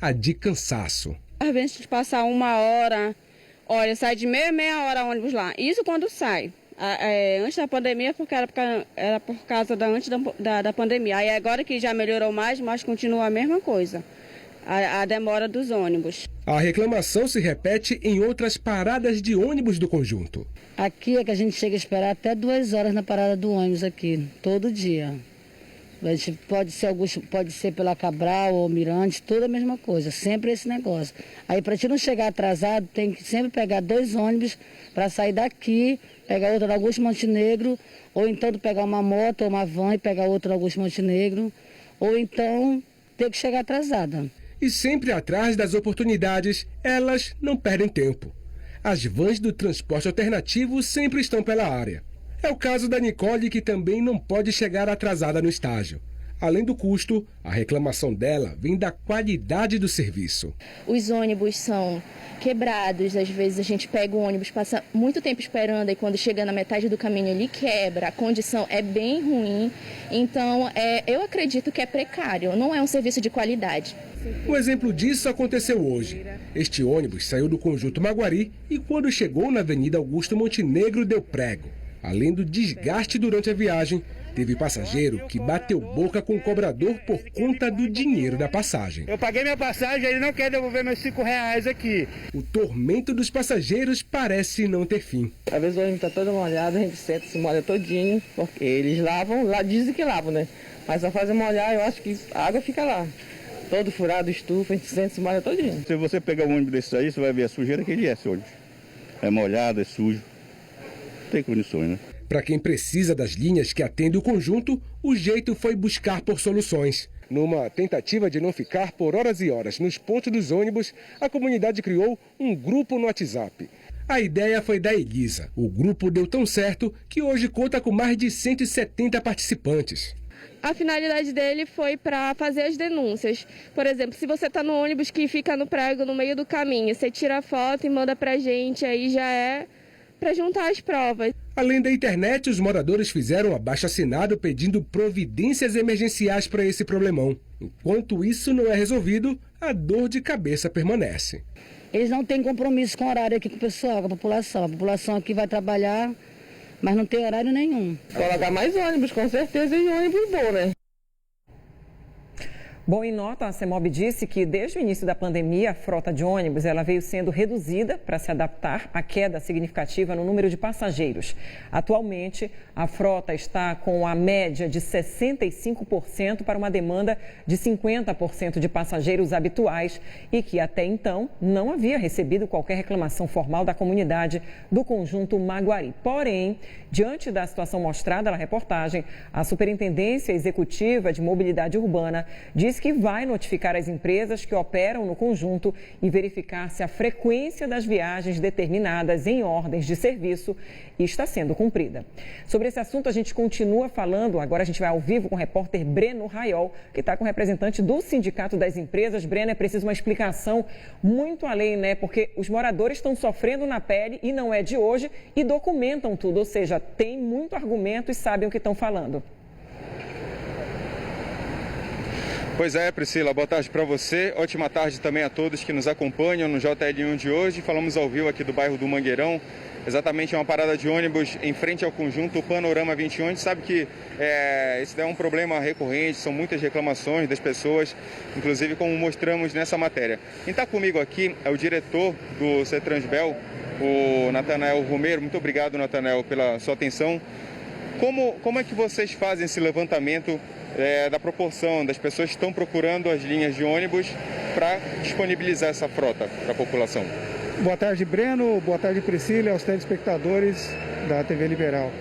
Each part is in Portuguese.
a de cansaço. Às vezes a gente passa 1 hora, olha, sai de meia hora ônibus lá. Isso quando sai. Antes da pandemia, porque era por causa antes da pandemia. Aí agora que já melhorou mais, mas continua a mesma coisa. A demora dos ônibus. A reclamação se repete em outras paradas de ônibus do conjunto. Aqui é que a gente chega a esperar até 2 horas na parada do ônibus aqui, todo dia. A gente pode ser pela Cabral ou Mirante, toda a mesma coisa, sempre esse negócio. Aí para te não chegar atrasado, tem que sempre pegar 2 ônibus para sair daqui, pegar outro da Augusto Montenegro, ou então pegar uma moto ou uma van e pegar outro da Augusto Montenegro, ou então ter que chegar atrasada. E sempre atrás das oportunidades, elas não perdem tempo. As vans do transporte alternativo sempre estão pela área. É o caso da Nicole, que também não pode chegar atrasada no estágio. Além do custo, a reclamação dela vem da qualidade do serviço. Os ônibus são quebrados, às vezes a gente pega o ônibus, passa muito tempo esperando e quando chega na metade do caminho ele quebra, a condição é bem ruim. Então, eu acredito que é precário, não é um serviço de qualidade. Um exemplo disso aconteceu hoje. Este ônibus saiu do conjunto Maguari e quando chegou na Avenida Augusto Montenegro deu prego. Além do desgaste durante a viagem, teve passageiro que bateu boca com o cobrador por conta do dinheiro da passagem. Eu paguei minha passagem, ele não quer devolver meus R$5 aqui. O tormento dos passageiros parece não ter fim. Às vezes o ônibus está todo molhado, a gente senta, se molha todinho, porque eles lavam, dizem que lavam, né? Mas só fazem molhar, eu acho que a água fica lá. Todo furado, estufa, a gente senta, se molha todinho. Se você pegar um ônibus desse aí, você vai ver a sujeira que ele é, esse ônibus. É molhado, é sujo. Não tem condições, né? Para quem precisa das linhas que atendem o conjunto, o jeito foi buscar por soluções. Numa tentativa de não ficar por horas e horas nos pontos dos ônibus, a comunidade criou um grupo no WhatsApp. A ideia foi da Elisa. O grupo deu tão certo que hoje conta com mais de 170 participantes. A finalidade dele foi para fazer as denúncias. Por exemplo, se você está no ônibus que fica no prego no meio do caminho, você tira a foto e manda para a gente, aí já é para juntar as provas. Além da internet, os moradores fizeram um abaixo-assinado pedindo providências emergenciais para esse problemão. Enquanto isso não é resolvido, a dor de cabeça permanece. Eles não têm compromisso com o horário aqui com o pessoal, com a população. A população aqui vai trabalhar, mas não tem horário nenhum. Colocar mais ônibus, com certeza, e ônibus bom, né? Bom, em nota, a CEMOB disse que desde o início da pandemia, a frota de ônibus ela veio sendo reduzida para se adaptar à queda significativa no número de passageiros. Atualmente, a frota está com a média de 65% para uma demanda de 50% de passageiros habituais e que até então não havia recebido qualquer reclamação formal da comunidade do conjunto Maguari. Porém, diante da situação mostrada na reportagem, a Superintendência Executiva de Mobilidade Urbana diz que vai notificar as empresas que operam no conjunto e verificar se a frequência das viagens determinadas em ordens de serviço está sendo cumprida. Sobre esse assunto, a gente continua falando. Agora a gente vai ao vivo com o repórter Breno Raiol, que está com o representante do Sindicato das Empresas. Breno, é preciso uma explicação muito além, né? Porque os moradores estão sofrendo na pele e não é de hoje e documentam tudo, ou seja, tem muito argumento e sabem o que estão falando. Pois é, Priscila, boa tarde para você. Ótima tarde também a todos que nos acompanham no JL1 de hoje. Falamos ao vivo aqui do bairro do Mangueirão. Exatamente, é uma parada de ônibus em frente ao conjunto Panorama 21. A gente sabe que esse é um problema recorrente, são muitas reclamações das pessoas, inclusive como mostramos nessa matéria. Quem está comigo aqui é o diretor do CETRANSBEL, o Natanael Romero. Muito obrigado, Natanael, pela sua atenção. Como é que vocês fazem esse levantamento da proporção das pessoas que estão procurando as linhas de ônibus para disponibilizar essa frota para a população? Boa tarde, Breno. Boa tarde, Priscila, e aos telespectadores da TV Liberal.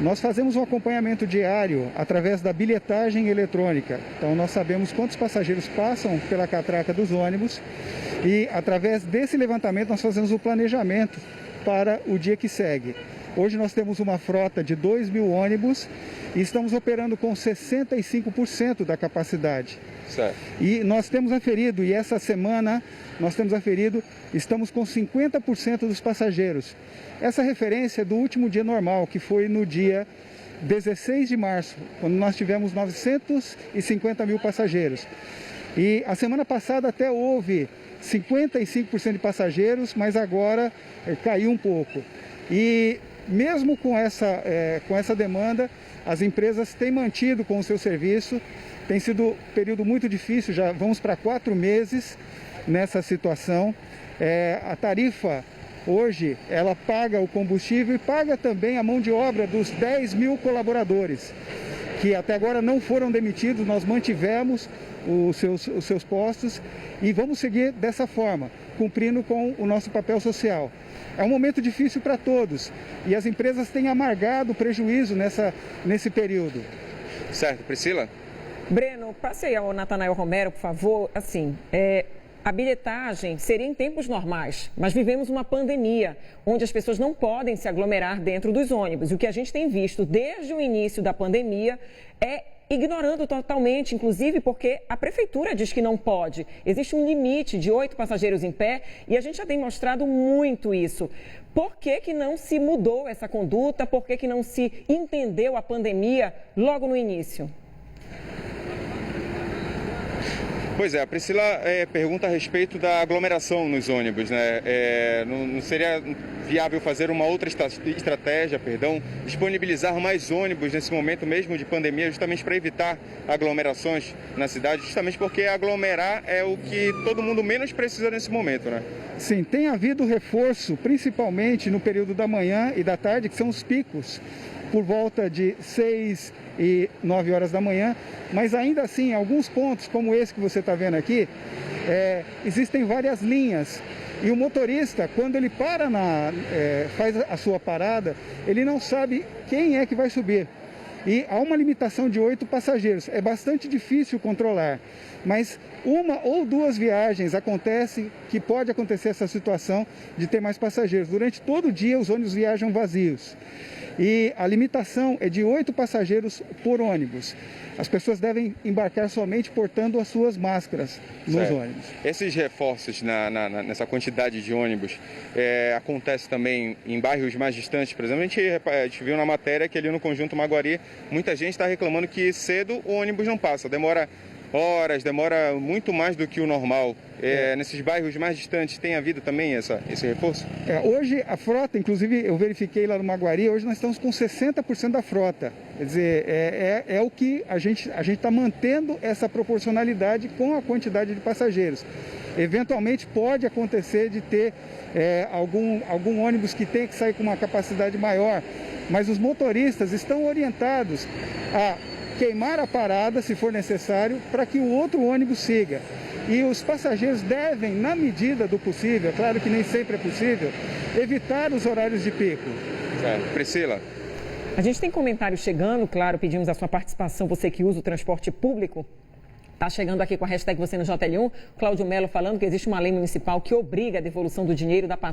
Nós fazemos um acompanhamento diário através da bilhetagem eletrônica. Então, nós sabemos quantos passageiros passam pela catraca dos ônibus e, através desse levantamento, nós fazemos o planejamento para o dia que segue. Hoje nós temos uma frota de 2.000 ônibus e estamos operando com 65% da capacidade. Certo. E nós temos aferido, e essa semana nós temos aferido, estamos com 50% dos passageiros. Essa referência é do último dia normal, que foi no dia 16 de março, quando nós tivemos 950 mil passageiros. E a semana passada até houve 55% de passageiros, mas agora caiu um pouco. E mesmo com essa demanda, as empresas têm mantido com o seu serviço. Tem sido um período muito difícil, já vamos para 4 meses nessa situação. A tarifa hoje, ela paga o combustível e paga também a mão de obra dos 10 mil colaboradores, que até agora não foram demitidos, nós mantivemos os seus postos e vamos seguir dessa forma, cumprindo com o nosso papel social. É um momento difícil para todos e as empresas têm amargado o prejuízo nesse período. Certo, Priscila? Breno, passe aí ao Natanael Romero, por favor. Assim, a bilhetagem seria em tempos normais, mas vivemos uma pandemia, onde as pessoas não podem se aglomerar dentro dos ônibus. E o que a gente tem visto desde o início da pandemia é ignorando totalmente, inclusive porque a prefeitura diz que não pode. Existe um limite de 8 passageiros em pé e a gente já tem mostrado muito isso. Por que não se mudou essa conduta? Por que não se entendeu a pandemia logo no início? Pois é, a Priscila pergunta a respeito da aglomeração nos ônibus, né? Não seria viável fazer uma outra estratégia, disponibilizar mais ônibus nesse momento mesmo de pandemia, justamente para evitar aglomerações na cidade, justamente porque aglomerar é o que todo mundo menos precisa nesse momento, né? Sim, tem havido reforço, principalmente no período da manhã e da tarde, que são os picos, por volta de 6 e 9 horas da manhã, mas ainda assim, alguns pontos, como esse que você está vendo aqui, existem várias linhas. E o motorista, quando ele faz a sua parada, ele não sabe quem é que vai subir. E há uma limitação de 8 passageiros. É bastante difícil controlar, mas 1 ou 2 viagens pode acontecer essa situação de ter mais passageiros. Durante todo o dia, os ônibus viajam vazios. E a limitação é de 8 passageiros por ônibus. As pessoas devem embarcar somente portando as suas máscaras nos ônibus. Esses reforços nessa quantidade de ônibus acontece também em bairros mais distantes. Por exemplo, a gente viu na matéria que ali no Conjunto Maguari, muita gente está reclamando que cedo o ônibus não passa. Demora horas, demora muito mais do que o normal. Nesses bairros mais distantes tem havido também esse reforço? Hoje a frota, inclusive eu verifiquei lá no Maguari, hoje nós estamos com 60% da frota. Quer dizer, é o que a gente está mantendo essa proporcionalidade com a quantidade de passageiros. Eventualmente pode acontecer de ter algum ônibus que tenha que sair com uma capacidade maior, mas os motoristas estão orientados a queimar a parada, se for necessário, para que o outro ônibus siga. E os passageiros devem, na medida do possível, claro que nem sempre é possível, evitar os horários de pico. Priscila? A gente tem comentários chegando, claro, pedimos a sua participação, você que usa o transporte público. Está chegando aqui com a hashtag você no JL1, Cláudio Melo falando que existe uma lei municipal que obriga a devolução do dinheiro da passagem